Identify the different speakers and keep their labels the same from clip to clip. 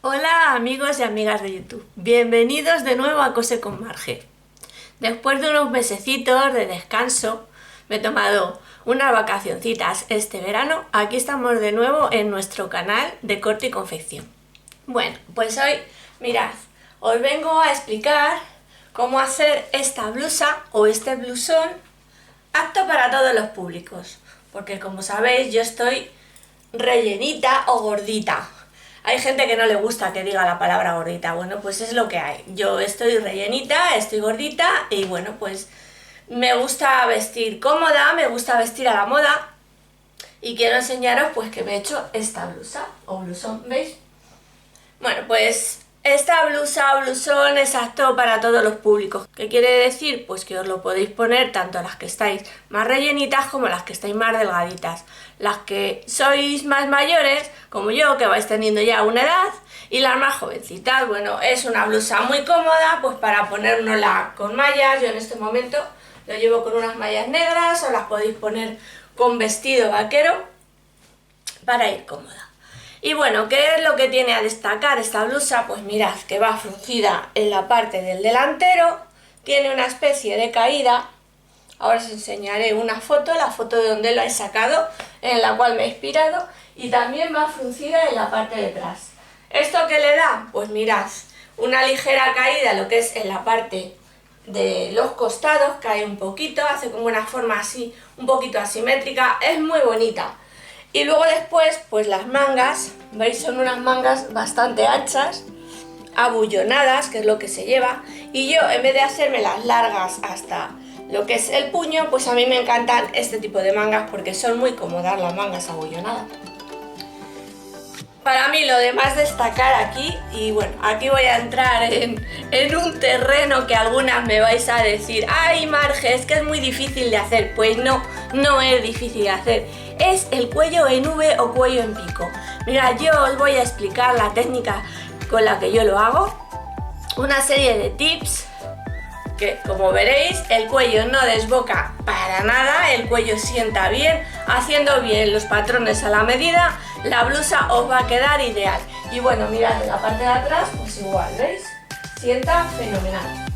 Speaker 1: Hola amigos y amigas de YouTube, bienvenidos de nuevo a Cose con Marge. Después de unos mesecitos de descanso, me he tomado unas vacacioncitas este verano. Aquí estamos de nuevo en nuestro canal de corte y confección. Bueno, pues hoy, mirad, os vengo a explicar cómo hacer esta blusa o este blusón apto para todos los públicos. Porque como sabéis, yo estoy rellenita o gordita. Hay gente que no le gusta que diga la palabra gordita, bueno, pues es lo que hay. Yo estoy rellenita, estoy gordita y bueno, pues me gusta vestir cómoda, me gusta vestir a la moda y quiero enseñaros pues que me he hecho esta blusa o blusón, ¿veis? Bueno, pues esta blusa o blusón es apto para todos los públicos. ¿Qué quiere decir? Pues que os lo podéis poner tanto las que estáis más rellenitas como las que estáis más delgaditas. Las que sois más mayores, como yo, que vais teniendo ya una edad, y las más jovencitas. Bueno, es una blusa muy cómoda, pues para ponérnosla con mallas. Yo en este momento lo llevo con unas mallas negras, o las podéis poner con vestido vaquero para ir cómoda. Y bueno, ¿qué es lo que tiene a destacar esta blusa? Pues mirad que va fruncida en la parte del delantero, tiene una especie de caída. Ahora os enseñaré una foto, la foto de donde la he sacado, en la cual me he inspirado, y también va fruncida en la parte de atrás. ¿Esto qué le da? Pues mirad, una ligera caída, lo que es en la parte de los costados, cae un poquito, hace como una forma así, un poquito asimétrica, es muy bonita. Y luego después, pues las mangas, ¿veis? Son unas mangas bastante anchas, abullonadas, que es lo que se lleva. Y yo, en vez de hacérmelas largas hasta lo que es el puño, pues a mí me encantan este tipo de mangas porque son muy cómodas las mangas abullonadas. Para mí lo de más destacar aquí, y bueno, aquí voy a entrar en un terreno que algunas me vais a decir: ¡ay, Marge, es que es muy difícil de hacer! Pues no, no es difícil de hacer. Es el cuello en V o cuello en pico. Mira, yo os voy a explicar la técnica con la que yo lo hago. Una serie de tips que, como veréis, el cuello no desboca para nada, el cuello sienta bien. Haciendo bien los patrones a la medida, la blusa os va a quedar ideal. Y bueno, mirad, en la parte de atrás, pues igual, ¿veis? Sienta fenomenal.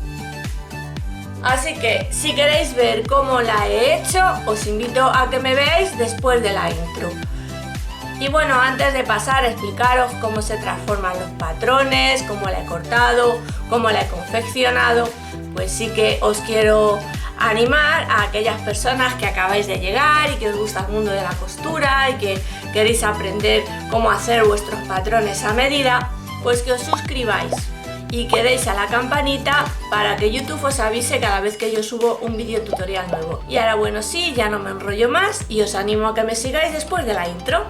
Speaker 1: Así que, si queréis ver cómo la he hecho, os invito a que me veáis después de la intro. Y bueno, antes de pasar a explicaros cómo se transforman los patrones, cómo la he cortado, cómo la he confeccionado, pues sí que os quiero animar a aquellas personas que acabáis de llegar y que os gusta el mundo de la costura y que queréis aprender cómo hacer vuestros patrones a medida, pues que os suscribáis y que deis a la campanita para que YouTube os avise cada vez que yo subo un vídeo tutorial nuevo. Y ahora bueno, sí, ya no me enrollo más y os animo a que me sigáis después de la intro.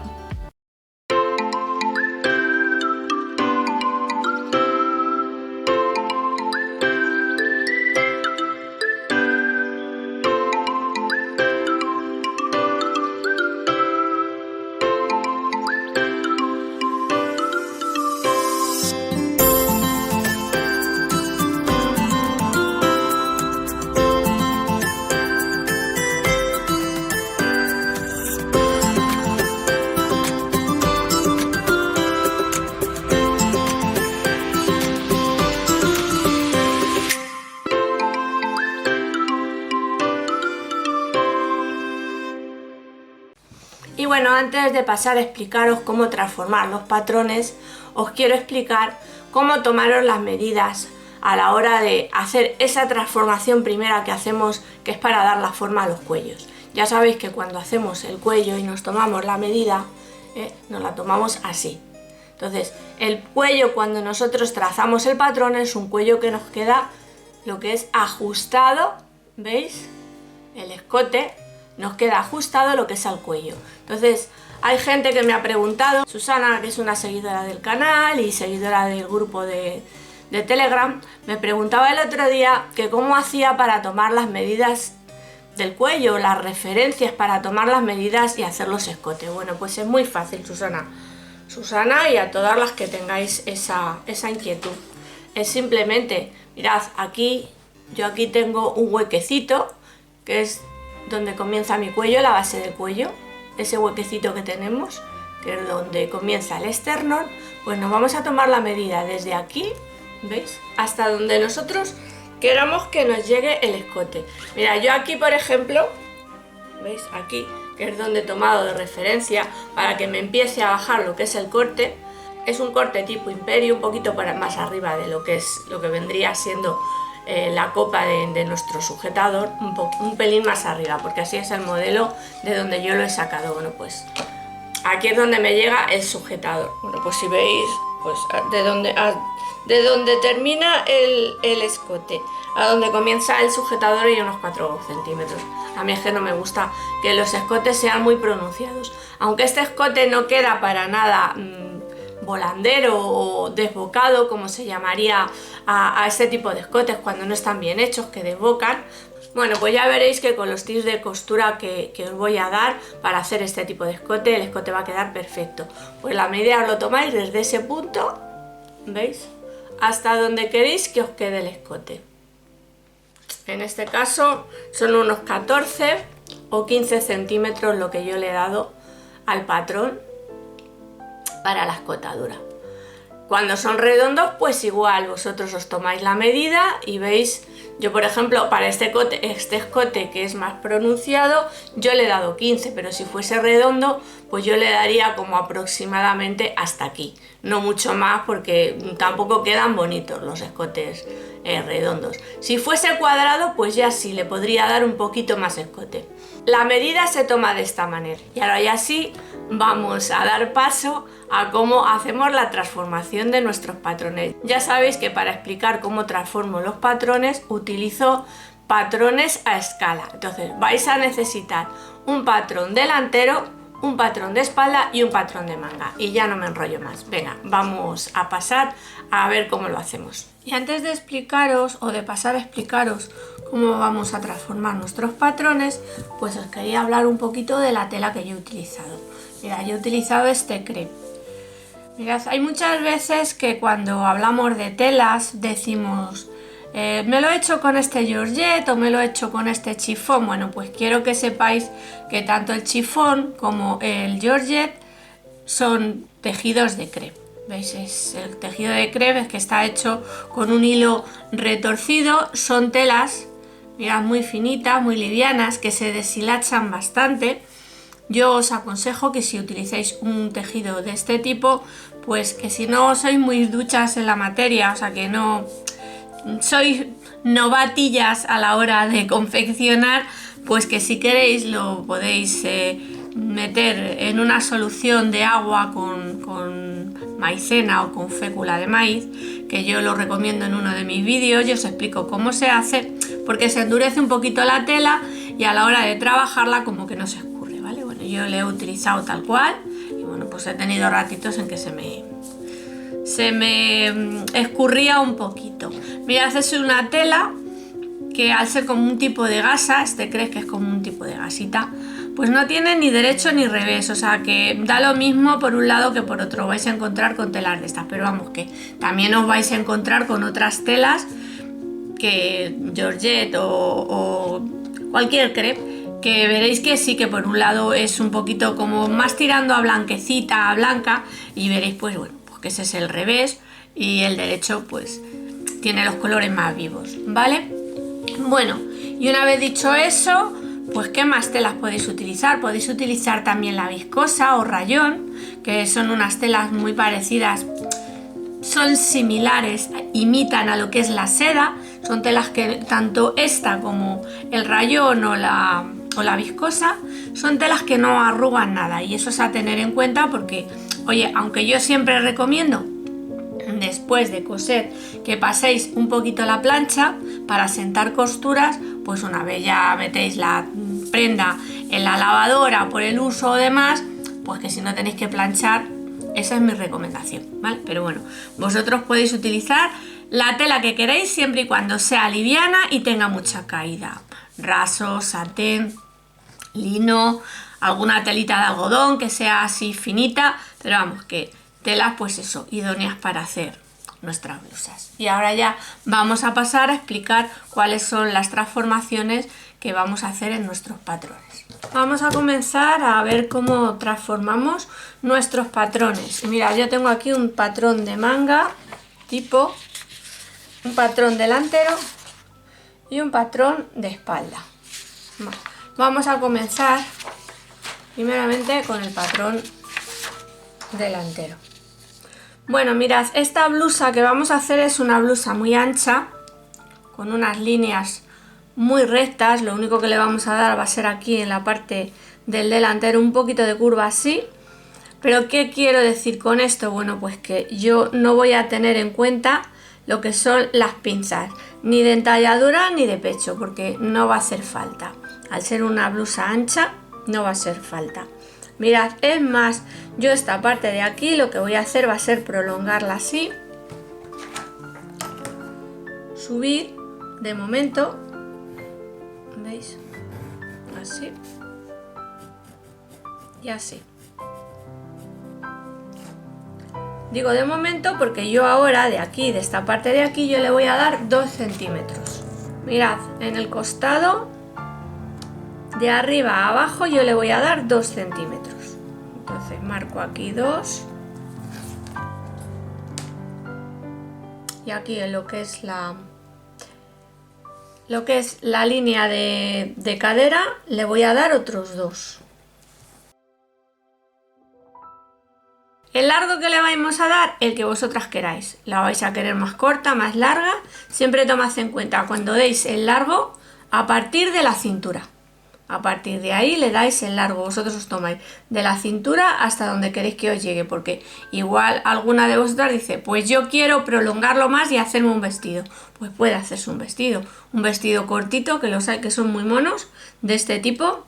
Speaker 1: Y bueno, antes de pasar a explicaros cómo transformar los patrones, os quiero explicar cómo tomaros las medidas a la hora de hacer esa transformación primera que hacemos, que es para dar la forma a los cuellos. Ya sabéis que cuando hacemos el cuello y nos tomamos la medida, nos la tomamos así. Entonces, el cuello, cuando nosotros trazamos el patrón, es un cuello que nos queda lo que es ajustado, ¿veis? El escote nos queda ajustado lo que es al cuello. Entonces, hay gente que me ha preguntado, Susana, que es una seguidora del canal y seguidora del grupo de Telegram, me preguntaba el otro día que cómo hacía para tomar las medidas del cuello, las referencias para tomar las medidas y hacer los escotes. Bueno, pues es muy fácil, Susana, y a todas las que tengáis esa inquietud. Es simplemente, mirad, yo aquí tengo un huequecito, que es donde comienza mi cuello, la base del cuello, ese huequecito que tenemos, que es donde comienza el esternón, pues nos vamos a tomar la medida desde aquí, ¿veis? Hasta donde nosotros queramos que nos llegue el escote. Mira, yo aquí, por ejemplo, ¿veis? Aquí, que es donde he tomado de referencia para que me empiece a bajar lo que es el corte. Es un corte tipo imperio, un poquito más arriba de lo que vendría siendo la copa de nuestro sujetador, un pelín más arriba, porque así es el modelo de donde yo lo he sacado. Bueno, pues aquí es donde me llega el sujetador. Bueno, pues si veis, pues de donde termina el escote a donde comienza el sujetador hay unos 4 centímetros. A mí es que no me gusta que los escotes sean muy pronunciados, aunque este escote no queda para nada volandero o desbocado, como se llamaría a este tipo de escotes cuando no están bien hechos, que desbocan. Bueno, pues ya veréis que con los tips de costura que os voy a dar para hacer este tipo de escote, el escote va a quedar perfecto. Pues la medida os lo tomáis desde ese punto, ¿veis? Hasta donde queréis que os quede el escote. En este caso son unos 14 o 15 centímetros lo que yo le he dado al patrón para la escotadura. Cuando son redondos, pues igual vosotros os tomáis la medida y veis. Yo, por ejemplo, para este escote que es más pronunciado, yo le he dado 15, pero si fuese redondo, pues yo le daría como aproximadamente hasta aquí. No mucho más, porque tampoco quedan bonitos los escotes redondos. Si fuese cuadrado, pues ya sí, le podría dar un poquito más escote. La medida se toma de esta manera. Y ahora ya sí, vamos a dar paso a cómo hacemos la transformación de nuestros patrones. Ya sabéis que para explicar cómo transformo los patrones utilizo patrones a escala. Entonces vais a necesitar un patrón delantero, un patrón de espalda y un patrón de manga. Y ya no me enrollo más. Venga, vamos a pasar a ver cómo lo hacemos. Y antes de explicaros o de pasar a explicaros cómo vamos a transformar nuestros patrones, pues os quería hablar un poquito de la tela que yo he utilizado. Mira, yo he utilizado este crepe. Mirad, hay muchas veces que cuando hablamos de telas decimos me lo he hecho con este georgette o me lo he hecho con este chifón. Bueno, pues quiero que sepáis que tanto el chifón como el georgette son tejidos de crepe. ¿Veis? El tejido de crepe es que está hecho con un hilo retorcido. Son telas, mirad, muy finitas, muy livianas, que se deshilachan bastante. Yo os aconsejo que si utilizáis un tejido de este tipo, pues que si no sois muy duchas en la materia, o sea que no sois novatillas a la hora de confeccionar, pues que si queréis lo podéis meter en una solución de agua con maicena o con fécula de maíz, que yo lo recomiendo en uno de mis vídeos. Yo os explico cómo se hace, porque se endurece un poquito la tela y a la hora de trabajarla como que no se escurre, ¿vale? Bueno, yo le he utilizado tal cual y bueno, pues he tenido ratitos en que se me escurría un poquito. Mirad, es una tela que al ser como un tipo de gasa, crees que es como un tipo de gasita, pues no tiene ni derecho ni revés, o sea que da lo mismo por un lado que por otro. Vais a encontrar con telas de estas, pero vamos, que también os vais a encontrar con otras telas, que georgette o cualquier crepe, que veréis que sí, que por un lado es un poquito como más tirando a blanquecita, a blanca, y veréis pues bueno, pues que ese es el revés, y el derecho pues tiene los colores más vivos, ¿vale? Bueno, y una vez dicho eso, pues ¿qué más telas podéis utilizar? Podéis utilizar también la viscosa o rayón, que son unas telas muy parecidas, son similares, imitan a lo que es la seda. Son telas que tanto esta como el rayón o la viscosa son telas que no arrugan nada, y eso es a tener en cuenta porque, oye, aunque yo siempre recomiendo después de coser que paséis un poquito la plancha para sentar costuras, pues una vez ya metéis la prenda en la lavadora por el uso o demás, pues que si no tenéis que planchar, esa es mi recomendación, ¿vale? Pero bueno, vosotros podéis utilizar la tela que queréis siempre y cuando sea liviana y tenga mucha caída. Raso, satén, lino, alguna telita de algodón que sea así finita, pero vamos, que telas pues eso, idóneas para hacer nuestras blusas. Y ahora ya vamos a pasar a explicar cuáles son las transformaciones que vamos a hacer en nuestros patrones. Vamos a comenzar a ver cómo transformamos nuestros patrones. Mirad, yo tengo aquí un patrón de manga tipo, un patrón delantero y un patrón de espalda. Vamos a comenzar primeramente con el patrón delantero. Bueno, mirad, esta blusa que vamos a hacer es una blusa muy ancha, con unas líneas muy rectas. Lo único que le vamos a dar va a ser aquí en la parte del delantero un poquito de curva así. Pero ¿qué quiero decir con esto? Bueno, pues que yo no voy a tener en cuenta lo que son las pinzas, ni de entalladura ni de pecho, porque no va a hacer falta. Al ser una blusa ancha, no va a hacer falta. Mirad, es más, yo esta parte de aquí lo que voy a hacer va a ser prolongarla así, subir de momento, ¿veis? Así y así. Digo de momento porque yo ahora de aquí, de esta parte de aquí, yo le voy a dar 2 centímetros. Mirad, en el costado, de arriba a abajo, yo le voy a dar 2 centímetros. Entonces marco aquí 2. Y aquí en lo que es la línea de cadera, le voy a dar otros 2. El largo que le vamos a dar, el que vosotras queráis. La vais a querer más corta, más larga. Siempre tomad en cuenta cuando deis el largo a partir de la cintura. A partir de ahí le dais el largo. Vosotros os tomáis de la cintura hasta donde queréis que os llegue. Porque igual alguna de vosotras dice, pues yo quiero prolongarlo más y hacerme un vestido. Pues puede hacerse un vestido. Un vestido cortito, que los hay que son muy monos, de este tipo.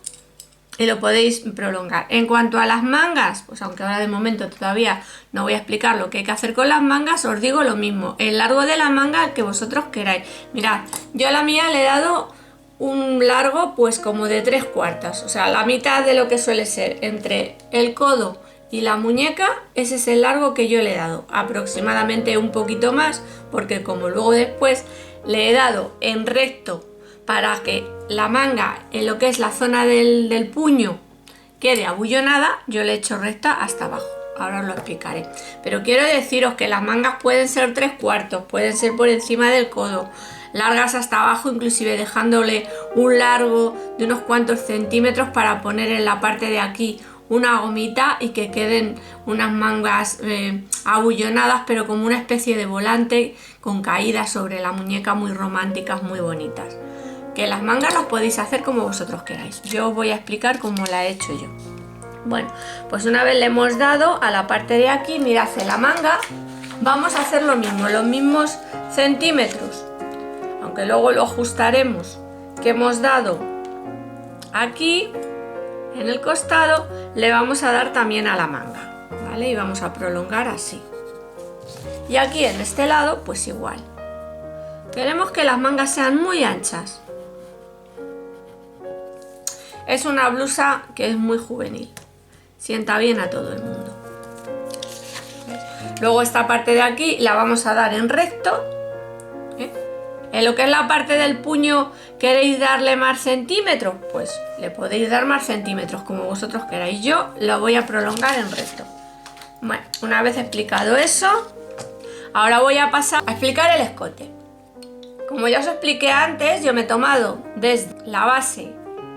Speaker 1: Y lo podéis prolongar. En cuanto a las mangas, pues aunque ahora de momento todavía no voy a explicar lo que hay que hacer con las mangas, os digo lo mismo. El largo de la manga que vosotros queráis. Mirad, yo a la mía le he dado un largo pues como de 3/4. O sea, la mitad de lo que suele ser entre el codo y la muñeca. Ese es el largo que yo le he dado. Aproximadamente un poquito más, porque como luego después le he dado en recto para que la manga en lo que es la zona del puño quede abullonada, yo le he hecho recta hasta abajo. Ahora os lo explicaré. Pero quiero deciros que las mangas pueden ser 3/4, pueden ser por encima del codo, largas hasta abajo, inclusive dejándole un largo de unos cuantos centímetros para poner en la parte de aquí una gomita y que queden unas mangas abullonadas, pero como una especie de volante con caídas sobre la muñeca muy románticas, muy bonitas. Que las mangas las podéis hacer como vosotros queráis. Yo os voy a explicar cómo la he hecho yo. Bueno, pues una vez le hemos dado a la parte de aquí, mirad, en la manga vamos a hacer lo mismo, los mismos centímetros, aunque luego lo ajustaremos, que hemos dado aquí en el costado, le vamos a dar también a la manga, ¿vale? Y vamos a prolongar así. Y aquí en este lado, pues igual. Queremos que las mangas sean muy anchas. Es una blusa que es muy juvenil, sienta bien a todo el mundo. Luego esta parte de aquí la vamos a dar en recto. En lo que es la parte del puño, ¿queréis darle más centímetros? Pues le podéis dar más centímetros como vosotros queráis. Yo lo voy a prolongar en recto. Bueno, una vez explicado eso, ahora voy a pasar a explicar el escote. Como ya os expliqué antes, yo me he tomado desde la base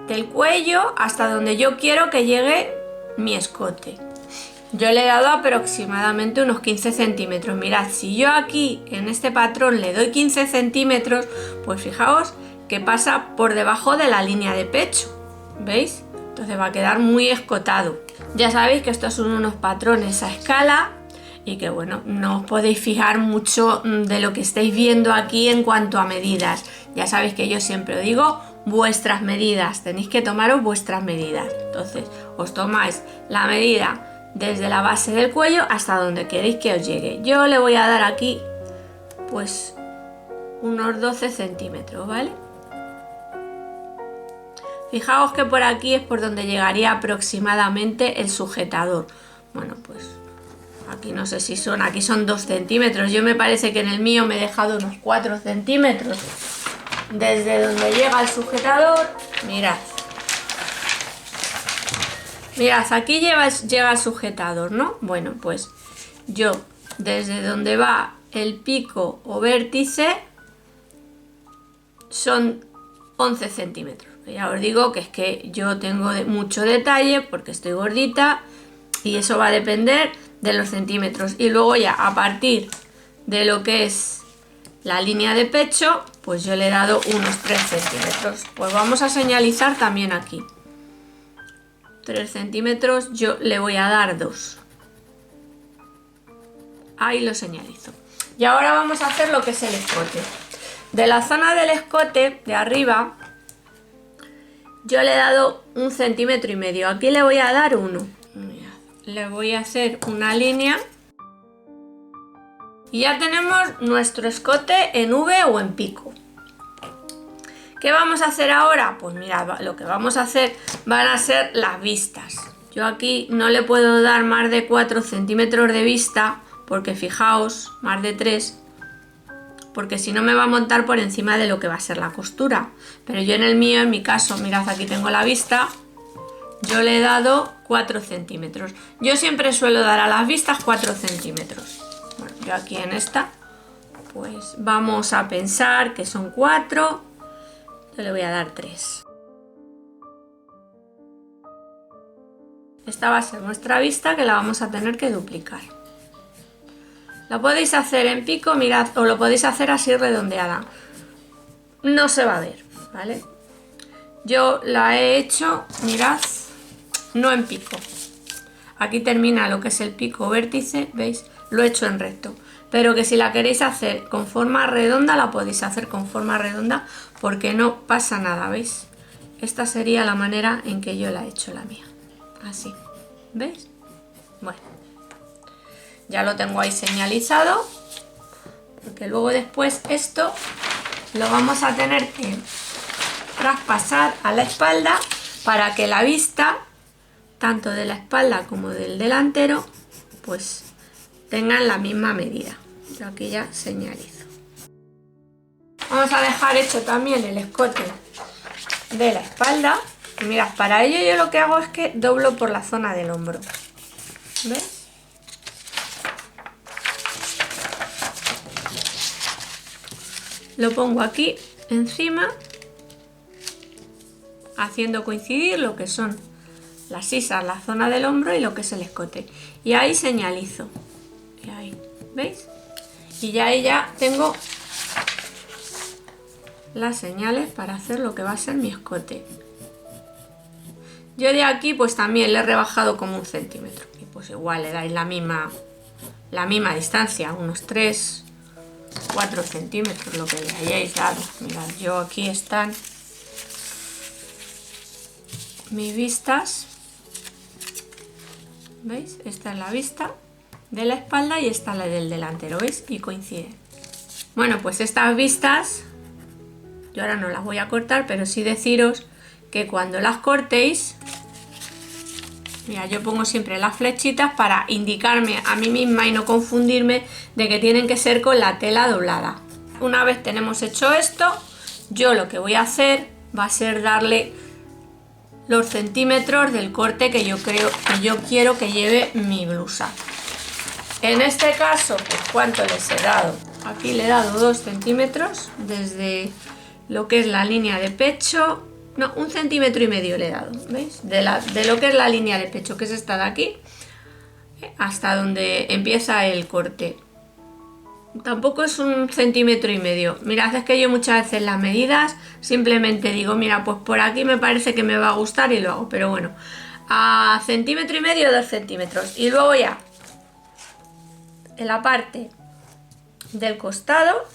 Speaker 1: del cuello hasta donde yo quiero que llegue mi escote. Yo le he dado aproximadamente unos 15 centímetros. Mirad, si yo aquí en este patrón le doy 15 centímetros, pues fijaos que pasa por debajo de la línea de pecho. ¿Veis? Entonces va a quedar muy escotado. Ya sabéis que estos son unos patrones a escala y que bueno, no os podéis fijar mucho de lo que estáis viendo aquí en cuanto a medidas. Ya sabéis que yo siempre os digo vuestras medidas, tenéis que tomaros vuestras medidas. Entonces os tomáis la medida desde la base del cuello hasta donde queréis que os llegue. Yo le voy a dar aquí pues unos 12 centímetros, ¿vale? Fijaos que por aquí es por donde llegaría aproximadamente el sujetador. Bueno, pues aquí no sé si son, aquí son 2 centímetros. Yo me parece que en el mío me he dejado unos 4 centímetros. desde donde llega el sujetador, mirad. Mirad, aquí llega el sujetador, ¿no? Bueno, pues yo desde donde va el pico o vértice son 11 centímetros. Ya os digo que es que yo tengo mucho detalle porque estoy gordita y eso va a depender de los centímetros. Y luego ya a partir de lo que es la línea de pecho, pues yo le he dado unos 3 centímetros. Pues vamos a señalizar también aquí. 3 centímetros, yo le voy a dar 2. Ahí lo señalizo. Y ahora vamos a hacer lo que es el escote. De la zona del escote, de arriba, yo le he dado 1,5 centímetros. Aquí le voy a dar 1. Le voy a hacer una línea. Y ya tenemos nuestro escote en V o en pico. ¿Qué vamos a hacer ahora? Pues mirad, lo que vamos a hacer van a ser las vistas. Yo aquí no le puedo dar más de 4 centímetros de vista, porque fijaos, más de 3, porque si no me va a montar por encima de lo que va a ser la costura. Pero yo en el mío, en mi caso, mirad, aquí tengo la vista, yo le he dado 4 centímetros. Yo siempre suelo dar a las vistas 4 centímetros. Bueno, yo aquí en esta, pues vamos a pensar que son 4, yo le voy a dar 3. Esta va a ser nuestra vista que la vamos a tener que duplicar. Lo podéis hacer en pico, mirad, o lo podéis hacer así redondeada. No se va a ver, ¿vale? Yo la he hecho, mirad, no en pico. Aquí termina lo que es el pico vértice, ¿veis? Lo he hecho en recto. Pero que si la queréis hacer con forma redonda, la podéis hacer con forma redonda porque no pasa nada, ¿veis? Esta sería la manera en que yo la he hecho la mía. Así, ¿veis? Bueno, ya lo tengo ahí señalizado, porque luego después esto lo vamos a tener que traspasar a la espalda para que la vista, tanto de la espalda como del delantero, pues tengan la misma medida. Yo aquí ya señalizo. Vamos a dejar hecho también el escote de la espalda. Y mirad, para ello yo lo que hago es que doblo por la zona del hombro. ¿Ves? Lo pongo aquí encima, haciendo coincidir lo que son las sisas, la zona del hombro y lo que es el escote. Y ahí señalizo. Y ahí, ¿veis? Y ya ahí ya tengo las señales para hacer lo que va a ser mi escote. Yo de aquí pues también le he rebajado como 1 centímetro. Y pues igual le dais la misma distancia, unos 3, 4 centímetros, lo que le hayáis dado. Mirad, yo aquí están mis vistas. ¿Veis? Esta es la vista de la espalda y esta la del delantero, ¿veis? Y coinciden. Bueno, pues estas vistas yo ahora no las voy a cortar, pero sí deciros que cuando las cortéis, mira, yo pongo siempre las flechitas para indicarme a mí misma y no confundirme de que tienen que ser con la tela doblada. Una vez tenemos hecho esto, yo lo que voy a hacer va a ser darle los centímetros del corte que yo quiero que lleve mi blusa. En este caso, pues ¿cuánto les he dado? Aquí le he dado 2 centímetros desde lo que es la línea de pecho. No, 1,5 centímetros le he dado, ¿veis? De lo que es la línea de pecho, que es esta de aquí, hasta donde empieza el corte. Tampoco es 1,5 centímetros. Mirad, es que yo muchas veces las medidas simplemente digo, mira, pues por aquí me parece que me va a gustar y lo hago. Pero bueno, a 1,5 centímetros, 2 centímetros. Y luego ya, en la parte del costado,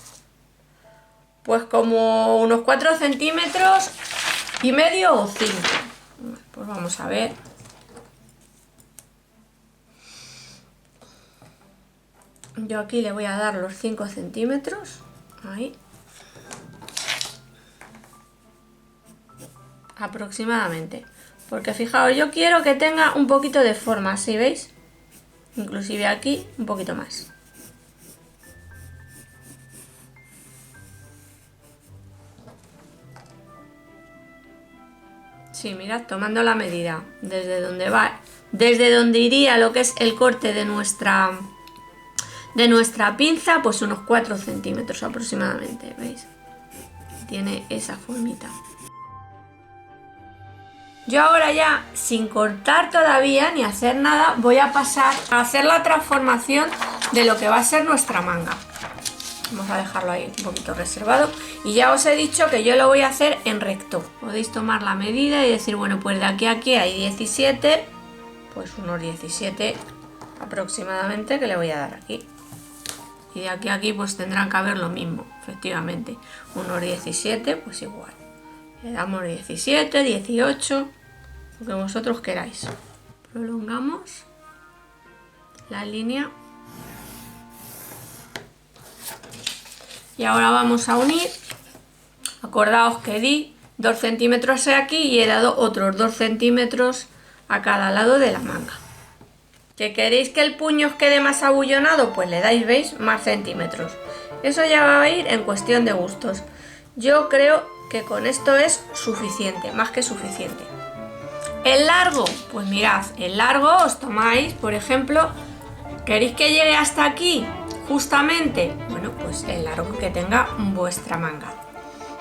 Speaker 1: pues como unos 4 centímetros y medio o 5. Pues vamos a ver. Yo aquí le voy a dar los 5 centímetros. Ahí. Aproximadamente. Porque fijaos, yo quiero que tenga un poquito de forma, ¿sí veis? Inclusive aquí un poquito más. Sí, mirad, tomando la medida desde donde va, desde donde iría lo que es el corte de nuestra pinza, pues unos 4 centímetros aproximadamente, ¿veis? Tiene esa formita. Yo ahora ya, sin cortar todavía ni hacer nada, voy a pasar a hacer la transformación de lo que va a ser nuestra manga. Vamos a dejarlo ahí un poquito reservado. Y ya os he dicho que yo lo voy a hacer en recto. Podéis tomar la medida y decir, bueno, pues de aquí a aquí hay 17, pues unos 17 aproximadamente que le voy a dar aquí. Y de aquí a aquí pues tendrán que haber lo mismo, efectivamente. Unos 17, pues igual. Le damos 17, 18, lo que vosotros queráis. Prolongamos la línea. Y ahora vamos a unir. Acordaos que di 2 centímetros aquí y he dado otros 2 centímetros a cada lado de la manga. ¿Que queréis que el puño os quede más abullonado? Pues le dais, ¿veis? Más centímetros. Eso ya va a ir en cuestión de gustos. Yo creo que con esto es suficiente, más que suficiente. ¿El largo? Pues mirad, el largo os tomáis, por ejemplo, ¿queréis que llegue hasta aquí? Justamente, bueno, pues el largo que tenga vuestra manga.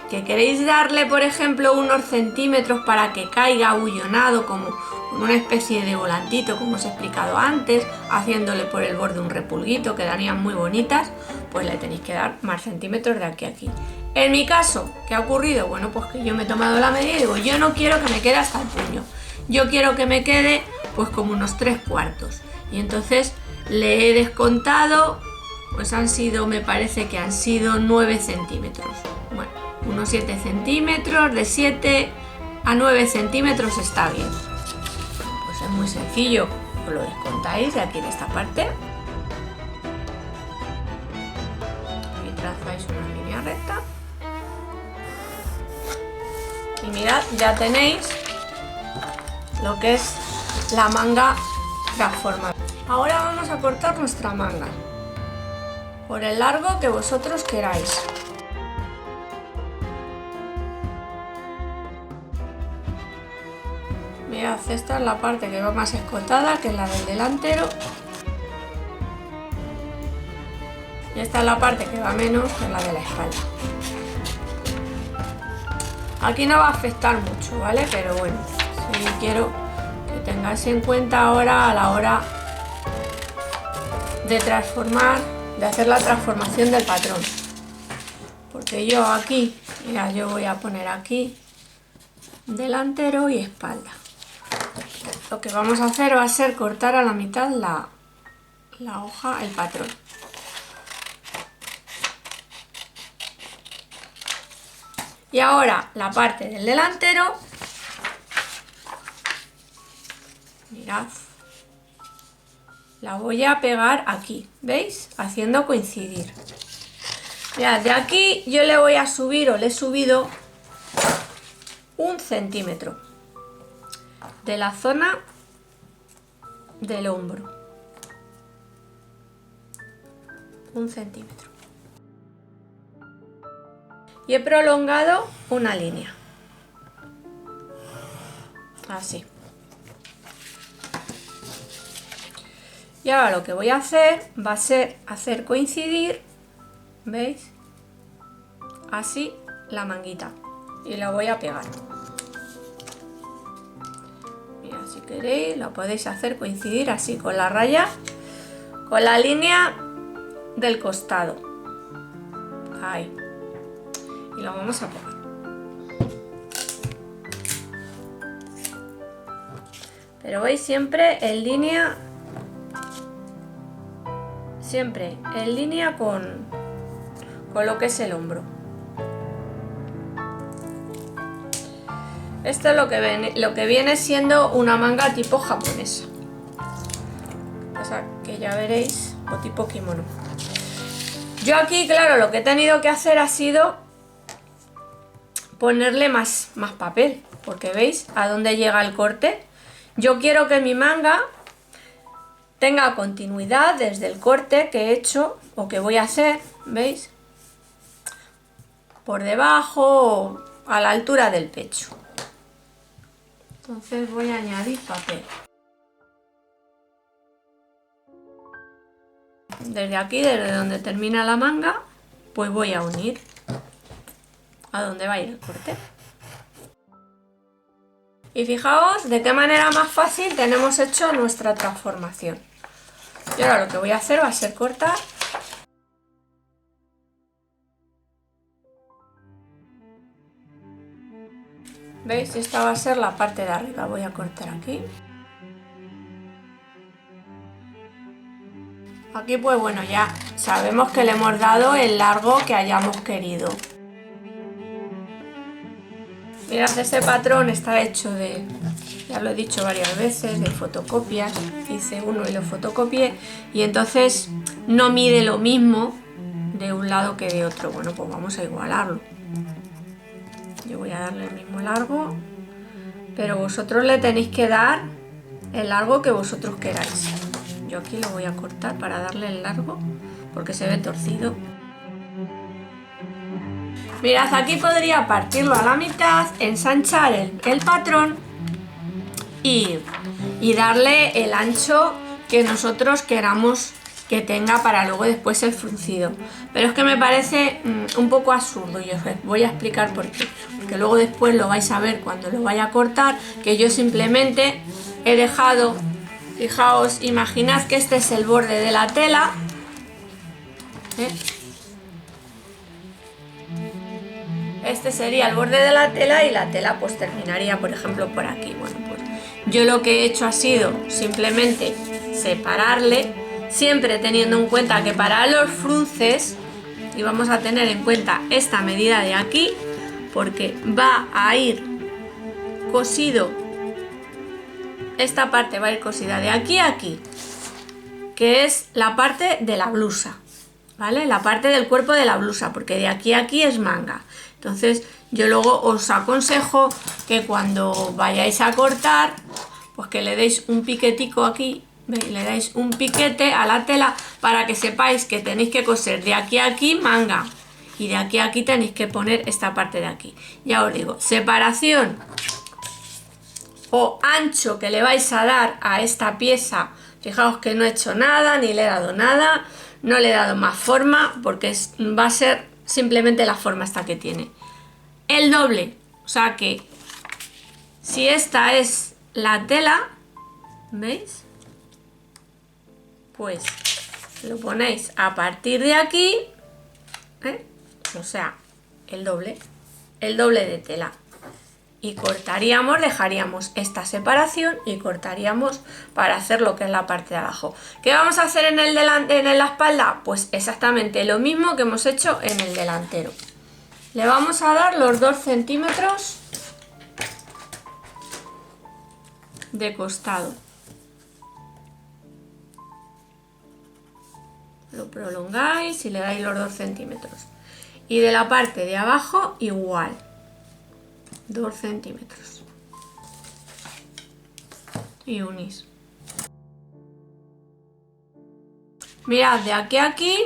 Speaker 1: ¿Que queréis darle, por ejemplo, unos centímetros para que caiga abullonado como una especie de volantito, como os he explicado antes, haciéndole por el borde un repulguito, quedarían muy bonitas? Pues le tenéis que dar más centímetros de aquí a aquí. En mi caso, ¿qué ha ocurrido? Bueno, pues que yo me he tomado la medida y digo, yo no quiero que me quede hasta el puño, yo quiero que me quede pues como unos 3/4. Y entonces le he descontado, pues han sido, me parece que han sido 9 centímetros. Bueno, unos 7 centímetros, de 7 a 9 centímetros está bien. Pues es muy sencillo, os lo descontáis de aquí de esta parte. Y trazáis una línea recta. Y mirad, ya tenéis lo que es la manga transformada. Ahora vamos a cortar nuestra manga por el largo que vosotros queráis. Mirad, esta es la parte que va más escotada, que es la del delantero. Y esta es la parte que va menos, que es la de la espalda. Aquí no va a afectar mucho, ¿vale? Pero bueno, sí quiero que tengáis en cuenta ahora a la hora de transformar, de hacer la transformación del patrón. Porque yo aquí, mira, yo voy a poner aquí delantero y espalda. Lo que vamos a hacer va a ser cortar a la mitad la hoja, el patrón. Y ahora la parte del delantero, mirad, la voy a pegar aquí, ¿veis? Haciendo coincidir. Mirad, de aquí yo le voy a subir, o le he subido 1 centímetro de la zona del hombro. 1 centímetro. Y he prolongado una línea. Así. Y ahora lo que voy a hacer va a ser hacer coincidir, ¿veis? Así la manguita. Y la voy a pegar. Mira, si queréis lo podéis hacer coincidir así con la raya, con la línea del costado. Ahí. Y lo vamos a pegar. Pero veis siempre en línea con lo que es el hombro. Esto es lo que viene siendo una manga tipo japonesa. O sea, que ya veréis, o tipo kimono. Yo aquí, claro, lo que he tenido que hacer ha sido ponerle más papel, porque veis a dónde llega el corte. Yo quiero que mi manga tenga continuidad desde el corte que he hecho o que voy a hacer, ¿veis? Por debajo o a la altura del pecho. Entonces voy a añadir papel. Desde aquí, desde donde termina la manga, pues voy a unir a donde va a ir el corte. Y fijaos de qué manera más fácil tenemos hecho nuestra transformación. Y ahora lo que voy a hacer va a ser cortar. ¿Veis? Esta va a ser la parte de arriba. Voy a cortar aquí. Aquí pues bueno, ya sabemos que le hemos dado el largo que hayamos querido. Mirad, este patrón está hecho de, ya lo he dicho varias veces, de fotocopias. Hice uno y lo fotocopié y entonces no mide lo mismo de un lado que de otro. Bueno, pues vamos a igualarlo. Yo voy a darle el mismo largo, pero vosotros le tenéis que dar el largo que vosotros queráis. Yo aquí lo voy a cortar para darle el largo porque se ve torcido. Mirad, aquí podría partirlo a la mitad, ensanchar el patrón y darle el ancho que nosotros queramos que tenga para luego después el fruncido. Pero es que me parece un poco absurdo y os voy a explicar por qué. Porque luego después lo vais a ver cuando lo vaya a cortar, que yo simplemente he dejado, fijaos, imaginad que este es el borde de la tela, ¿eh? Este sería el borde de la tela y la tela pues terminaría, por ejemplo, por aquí. Bueno, pues yo lo que he hecho ha sido simplemente separarle, siempre teniendo en cuenta que para los frunces, y vamos a tener en cuenta esta medida de aquí, porque va a ir cosido, esta parte va a ir cosida de aquí a aquí, que es la parte de la blusa, ¿vale? La parte del cuerpo de la blusa, porque de aquí a aquí es manga. Entonces yo luego os aconsejo que cuando vayáis a cortar, pues que le deis un piquetico aquí, ¿veis? Le dais un piquete a la tela para que sepáis que tenéis que coser de aquí a aquí manga y de aquí a aquí tenéis que poner esta parte de aquí. Ya os digo, separación o ancho que le vais a dar a esta pieza, fijaos que no he hecho nada, ni le he dado nada, no le he dado más forma porque va a ser simplemente la forma esta que tiene. El doble, o sea que si esta es la tela, ¿veis? Pues lo ponéis a partir de aquí, ¿eh? O sea, el doble de tela. Y cortaríamos, dejaríamos esta separación y cortaríamos para hacer lo que es la parte de abajo. ¿Qué vamos a hacer en la espalda? Pues exactamente lo mismo que hemos hecho en el delantero. Le vamos a dar los 2 centímetros de costado. Lo prolongáis y le dais los 2 centímetros. Y de la parte de abajo igual. 2 centímetros y unís. Mirad, de aquí a aquí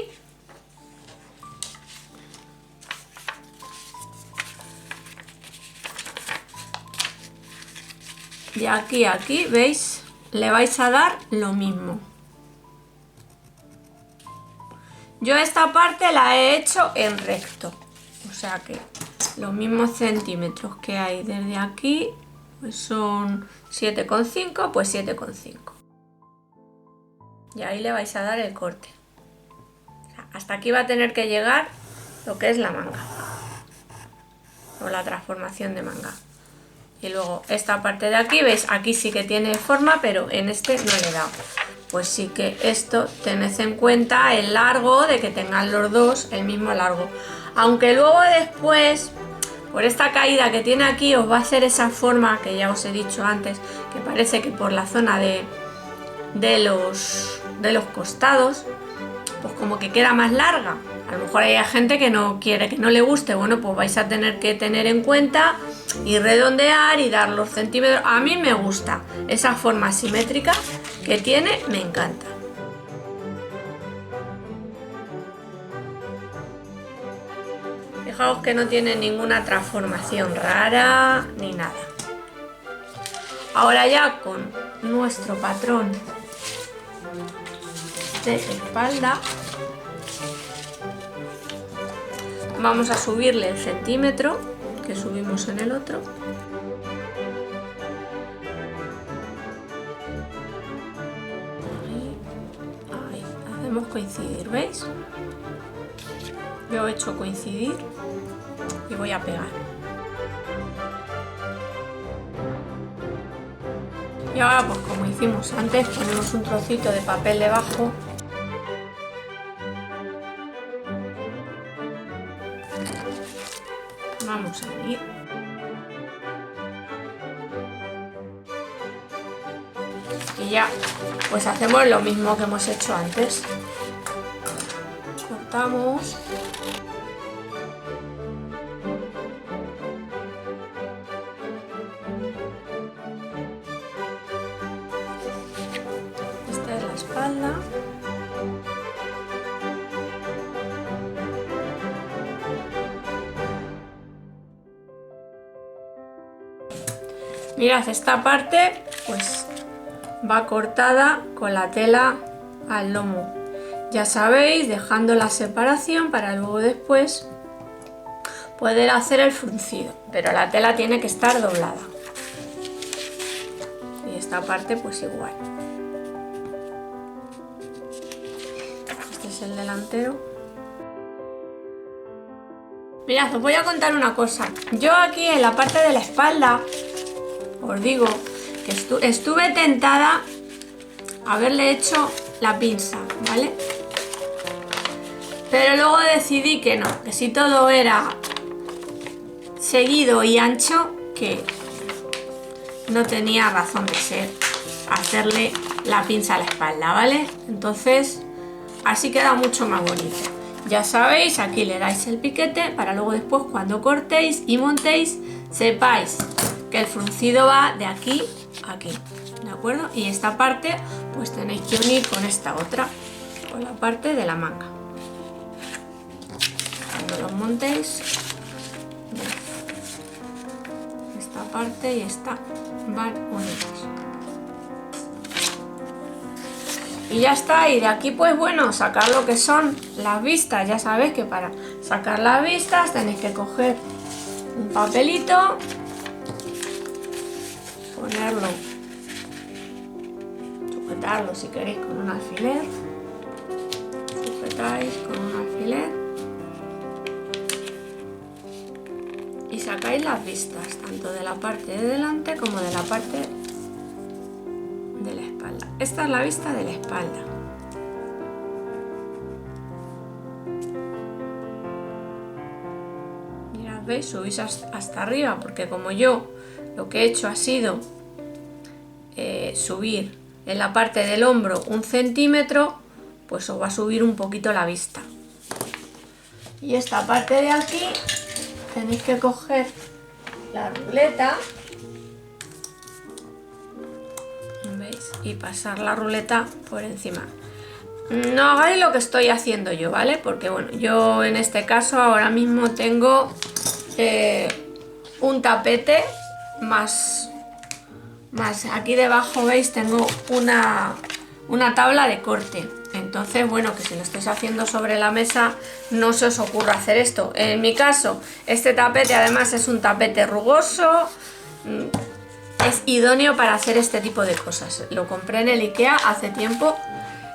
Speaker 1: de aquí a aquí, ¿veis? Le vais a dar lo mismo. Yo esta parte la he hecho en recto, o sea que los mismos centímetros que hay desde aquí, pues son 7,5, pues 7,5. Y ahí le vais a dar el corte. O sea, hasta aquí va a tener que llegar lo que es la manga, o la transformación de manga. Y luego esta parte de aquí, ¿veis? Aquí sí que tiene forma, pero en este no le he dado. Pues sí que esto tened en cuenta el largo, de que tengan los dos el mismo largo. Aunque luego después, por esta caída que tiene aquí, os va a hacer esa forma que ya os he dicho antes, que parece que por la zona de los costados, pues como que queda más larga. A lo mejor hay gente que no quiere, que no le guste. Bueno, pues vais a tener que tener en cuenta y redondear y dar los centímetros. A mí me gusta esa forma simétrica que tiene, me encanta. Fijaos que no tiene ninguna transformación rara ni nada. Ahora ya con nuestro patrón de espalda vamos a subirle el centímetro que subimos en el otro. Ahí, hacemos coincidir, ¿veis? Yo he hecho coincidir y voy a pegar. Y ahora, pues como hicimos antes, ponemos un trocito de papel debajo. Vamos a unir. Y ya, pues hacemos lo mismo que hemos hecho antes. Cortamos. Esta es la espalda. Mirad, esta parte pues va cortada con la tela al lomo. Ya sabéis, dejando la separación para luego después poder hacer el fruncido, pero la tela tiene que estar doblada. Y esta parte pues igual. Este es el delantero. Mirad, os voy a contar una cosa. Yo aquí en la parte de la espalda os digo que estuve tentada a haberle hecho la pinza, ¿vale? Pero luego decidí que no, que si todo era seguido y ancho, que no tenía razón de ser hacerle la pinza a la espalda, ¿vale? Entonces así queda mucho más bonito. Ya sabéis, aquí le dais el piquete para luego después cuando cortéis y montéis sepáis que el fruncido va de aquí a aquí, ¿de acuerdo? Y esta parte pues tenéis que unir con esta otra, con la parte de la manga. Cuando los montéis, esta parte y esta van unidas. Y ya está, y de aquí pues bueno, sacar lo que son las vistas. Ya sabéis que para sacar las vistas tenéis que coger un papelito, ponerlo, sujetarlo si queréis con un alfiler, sujetáis con un alfiler y sacáis las vistas tanto de la parte de delante como de la parte de la espalda. Esta es la vista de la espalda. Mirad, veis, subís hasta arriba porque como yo lo que he hecho ha sido subir en la parte del hombro 1 centímetro, pues os va a subir un poquito la vista. Y esta parte de aquí tenéis que coger la ruleta, ¿veis? Y pasar la ruleta por encima. No hagáis lo que estoy haciendo yo, ¿vale? Porque bueno, yo en este caso ahora mismo tengo un tapete más aquí debajo, veis, tengo una tabla de corte. Entonces, bueno, que si lo estáis haciendo sobre la mesa no se os ocurra hacer esto. En mi caso, este tapete además es un tapete rugoso, es idóneo para hacer este tipo de cosas. Lo compré en el IKEA hace tiempo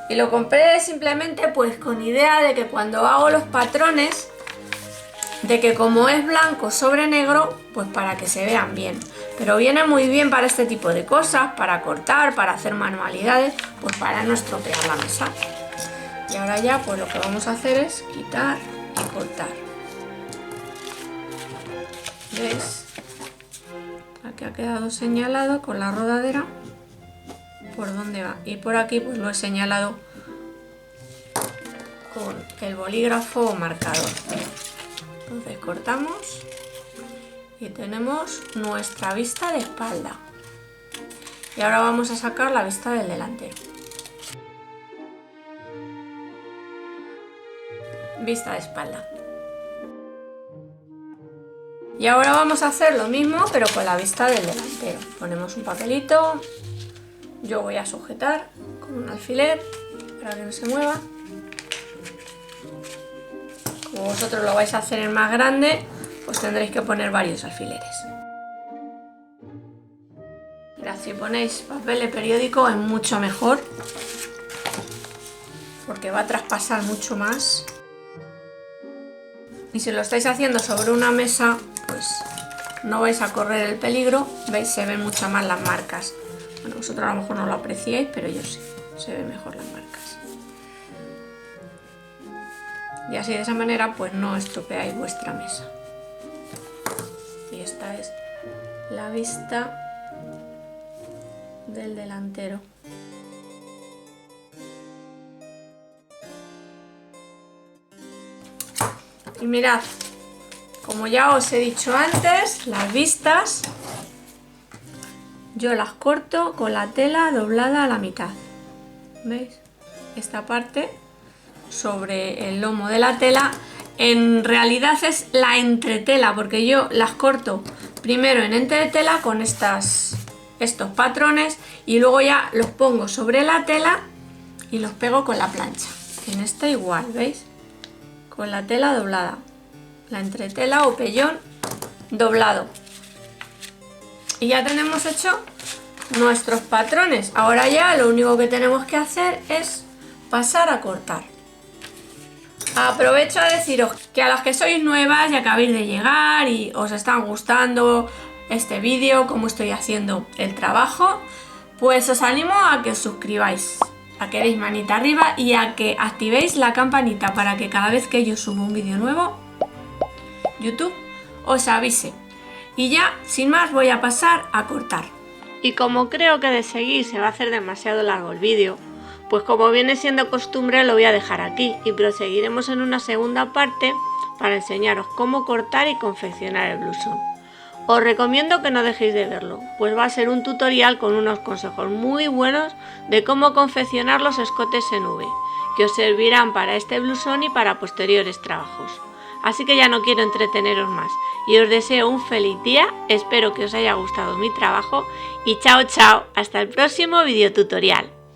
Speaker 1: y lo compré simplemente pues con idea de que cuando hago los patrones, de que como es blanco sobre negro, pues para que se vean bien. Pero viene muy bien para este tipo de cosas, para cortar, para hacer manualidades, pues para no estropear la mesa. Y ahora ya pues lo que vamos a hacer es quitar y cortar. ¿Veis? Aquí ha quedado señalado con la rodadera por dónde va. Y por aquí pues lo he señalado con el bolígrafo o marcador. Entonces cortamos y tenemos nuestra vista de espalda. Y ahora vamos a sacar la vista del delantero. Vista de espalda. Y ahora vamos a hacer lo mismo, pero con la vista del delantero. Ponemos un papelito, yo voy a sujetar con un alfiler para que no se mueva. Como vosotros lo vais a hacer en más grande, pues tendréis que poner varios alfileres. Mirad, si ponéis papel de periódico es mucho mejor, porque va a traspasar mucho más. Y si lo estáis haciendo sobre una mesa, pues no vais a correr el peligro. ¿Veis? Se ven mucho más las marcas. Bueno, vosotros a lo mejor no lo apreciáis, pero yo sí, se ven mejor las marcas. Y así de esa manera pues no estropeáis vuestra mesa. Y esta es la vista del delantero. Y mirad, como ya os he dicho antes, las vistas yo las corto con la tela doblada a la mitad. ¿Veis? Esta parte sobre el lomo de la tela en realidad es la entretela, porque yo las corto primero en entretela con estos patrones y luego ya los pongo sobre la tela y los pego con la plancha. En esta igual, ¿veis? Con la tela doblada, la entretela o pellón doblado. Y ya tenemos hecho nuestros patrones. Ahora ya lo único que tenemos que hacer es pasar a cortar. Aprovecho a deciros que a las que sois nuevas y acabáis de llegar y os están gustando este vídeo, cómo estoy haciendo el trabajo, pues os animo a que os suscribáis, a que deis manita arriba y a que activéis la campanita para que cada vez que yo subo un vídeo nuevo, YouTube os avise. Y ya, sin más, voy a pasar a cortar. Y como creo que de seguir se va a hacer demasiado largo el vídeo, pues como viene siendo costumbre lo voy a dejar aquí y proseguiremos en una segunda parte para enseñaros cómo cortar y confeccionar el blusón. Os recomiendo que no dejéis de verlo, pues va a ser un tutorial con unos consejos muy buenos de cómo confeccionar los escotes en V, que os servirán para este blusón y para posteriores trabajos. Así que ya no quiero entreteneros más y os deseo un feliz día, espero que os haya gustado mi trabajo y chao chao, hasta el próximo videotutorial.